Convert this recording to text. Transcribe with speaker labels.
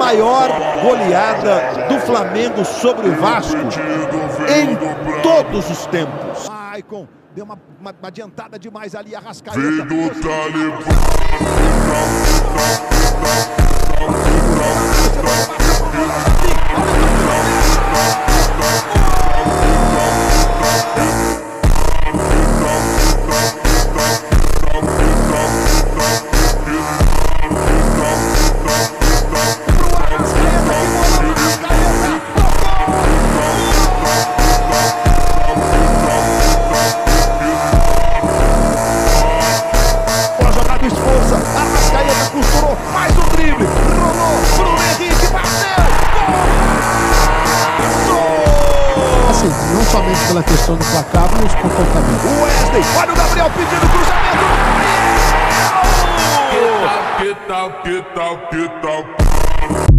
Speaker 1: maior goleada do Flamengo sobre o Vasco em todos os tempos. Maicon deu uma adiantada demais ali, Arrascaeta. Esforça, Arrascaeta costurou, mais um drible, rolou, Bruno Henrique bateu, gol!
Speaker 2: Assim, não somente pela questão do placar, mas os comportamentos.
Speaker 1: O Wesley, olha o Gabriel pedindo cruzamento,
Speaker 3: Get out, get out, get out, get out.